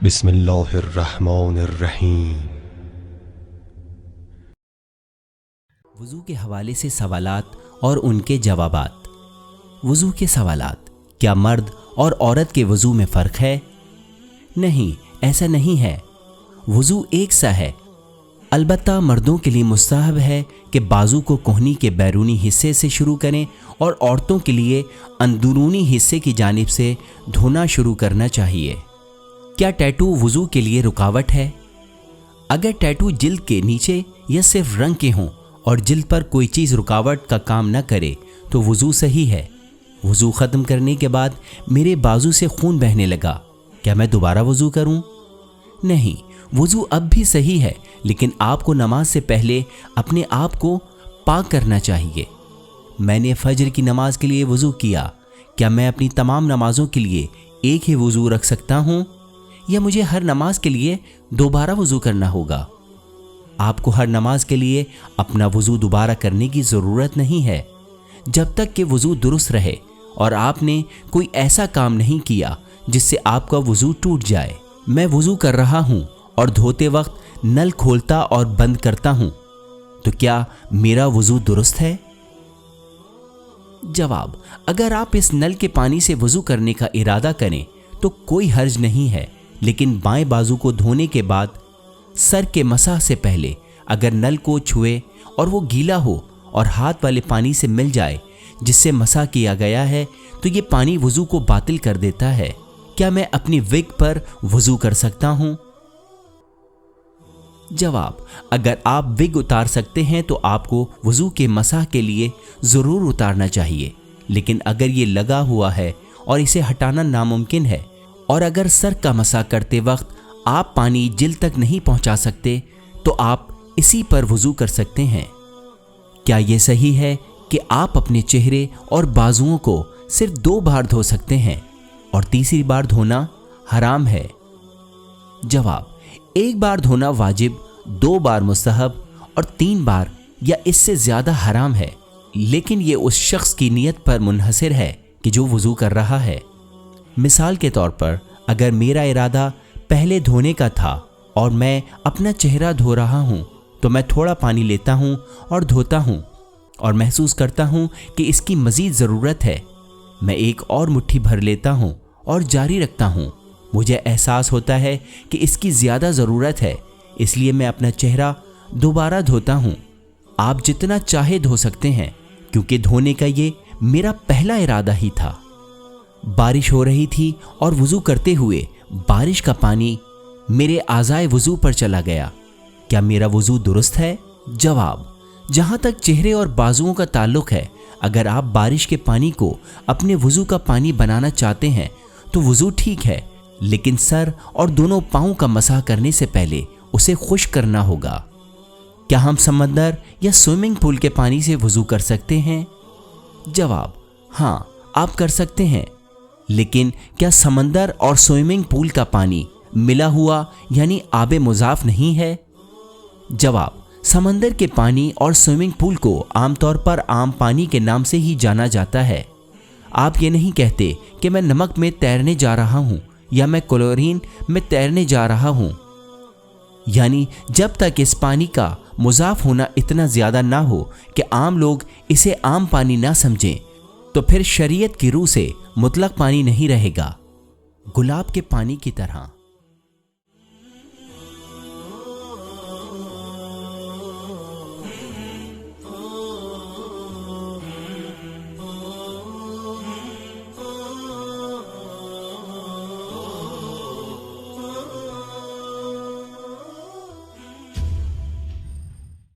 بسم اللہ الرحمن الرحیم۔ وضو کے حوالے سے سوالات اور ان کے جوابات۔ وضو کے سوالات: کیا مرد اور عورت کے وضو میں فرق ہے؟ نہیں، ایسا نہیں ہے۔ وضو ایک سا ہے، البتہ مردوں کے لیے مستحب ہے کہ بازو کو کہنی کے بیرونی حصے سے شروع کریں اور عورتوں کے لیے اندرونی حصے کی جانب سے دھونا شروع کرنا چاہیے۔ کیا ٹیٹو وضو کے لیے رکاوٹ ہے؟ اگر ٹیٹو جلد کے نیچے یا صرف رنگ کے ہوں اور جلد پر کوئی چیز رکاوٹ کا کام نہ کرے تو وضو صحیح ہے۔ وضو ختم کرنے کے بعد میرے بازو سے خون بہنے لگا، کیا میں دوبارہ وضو کروں؟ نہیں، وضو اب بھی صحیح ہے، لیکن آپ کو نماز سے پہلے اپنے آپ کو پاک کرنا چاہیے۔ میں نے فجر کی نماز کے لیے وضو کیا، کیا میں اپنی تمام نمازوں کے لیے ایک ہی وضو رکھ سکتا ہوں یا مجھے ہر نماز کے لیے دوبارہ وضو کرنا ہوگا؟ آپ کو ہر نماز کے لیے اپنا وضو دوبارہ کرنے کی ضرورت نہیں ہے، جب تک کہ وضو درست رہے اور آپ نے کوئی ایسا کام نہیں کیا جس سے آپ کا وضو ٹوٹ جائے۔ میں وضو کر رہا ہوں اور دھوتے وقت نل کھولتا اور بند کرتا ہوں، تو کیا میرا وضو درست ہے؟ جواب: اگر آپ اس نل کے پانی سے وضو کرنے کا ارادہ کریں تو کوئی حرج نہیں ہے، لیکن بائیں بازو کو دھونے کے بعد سر کے مسح سے پہلے اگر نل کو چھوئے اور وہ گیلا ہو اور ہاتھ والے پانی سے مل جائے جس سے مسح کیا گیا ہے تو یہ پانی وضو کو باطل کر دیتا ہے۔ کیا میں اپنی وگ پر وضو کر سکتا ہوں؟ جواب: اگر آپ وگ اتار سکتے ہیں تو آپ کو وضو کے مسح کے لیے ضرور اتارنا چاہیے، لیکن اگر یہ لگا ہوا ہے اور اسے ہٹانا ناممکن ہے اور اگر سر کا مسح کرتے وقت آپ پانی جلد تک نہیں پہنچا سکتے تو آپ اسی پر وضو کر سکتے ہیں۔ کیا یہ صحیح ہے کہ آپ اپنے چہرے اور بازوؤں کو صرف 2 بار دھو سکتے ہیں اور تیسری بار دھونا حرام ہے؟ جواب: 1 بار دھونا واجب، 2 بار مستحب اور 3 بار یا اس سے زیادہ حرام ہے، لیکن یہ اس شخص کی نیت پر منحصر ہے کہ جو وضو کر رہا ہے۔ مثال کے طور پر اگر میرا ارادہ پہلے دھونے کا تھا اور میں اپنا چہرہ دھو رہا ہوں تو میں تھوڑا پانی لیتا ہوں اور دھوتا ہوں اور محسوس کرتا ہوں کہ اس کی مزید ضرورت ہے، میں ایک اور مٹھی بھر لیتا ہوں اور جاری رکھتا ہوں۔ مجھے احساس ہوتا ہے کہ اس کی زیادہ ضرورت ہے، اس لیے میں اپنا چہرہ دوبارہ دھوتا ہوں۔ آپ جتنا چاہے دھو سکتے ہیں کیونکہ دھونے کا یہ میرا پہلا ارادہ ہی تھا۔ بارش ہو رہی تھی اور وضو کرتے ہوئے بارش کا پانی میرے اعضائے وضو پر چلا گیا، کیا میرا وضو درست ہے؟ جواب: جہاں تک چہرے اور بازوؤں کا تعلق ہے، اگر آپ بارش کے پانی کو اپنے وضو کا پانی بنانا چاہتے ہیں تو وضو ٹھیک ہے، لیکن سر اور دونوں پاؤں کا مسح کرنے سے پہلے اسے خشک کرنا ہوگا۔ کیا ہم سمندر یا سوئمنگ پول کے پانی سے وضو کر سکتے ہیں؟ جواب: ہاں، آپ کر سکتے ہیں، لیکن کیا سمندر اور سوئمنگ پول کا پانی ملا ہوا یعنی آب مضاف نہیں ہے؟ جواب: سمندر کے پانی اور سوئمنگ پول کو عام طور پر عام پانی کے نام سے ہی جانا جاتا ہے۔ آپ یہ نہیں کہتے کہ میں نمک میں تیرنے جا رہا ہوں یا میں کلورین میں تیرنے جا رہا ہوں، یعنی جب تک اس پانی کا مضاف ہونا اتنا زیادہ نہ ہو کہ عام لوگ اسے عام پانی نہ سمجھیں تو پھر شریعت کی روح سے مطلق پانی نہیں رہے گا، گلاب کے پانی کی طرح۔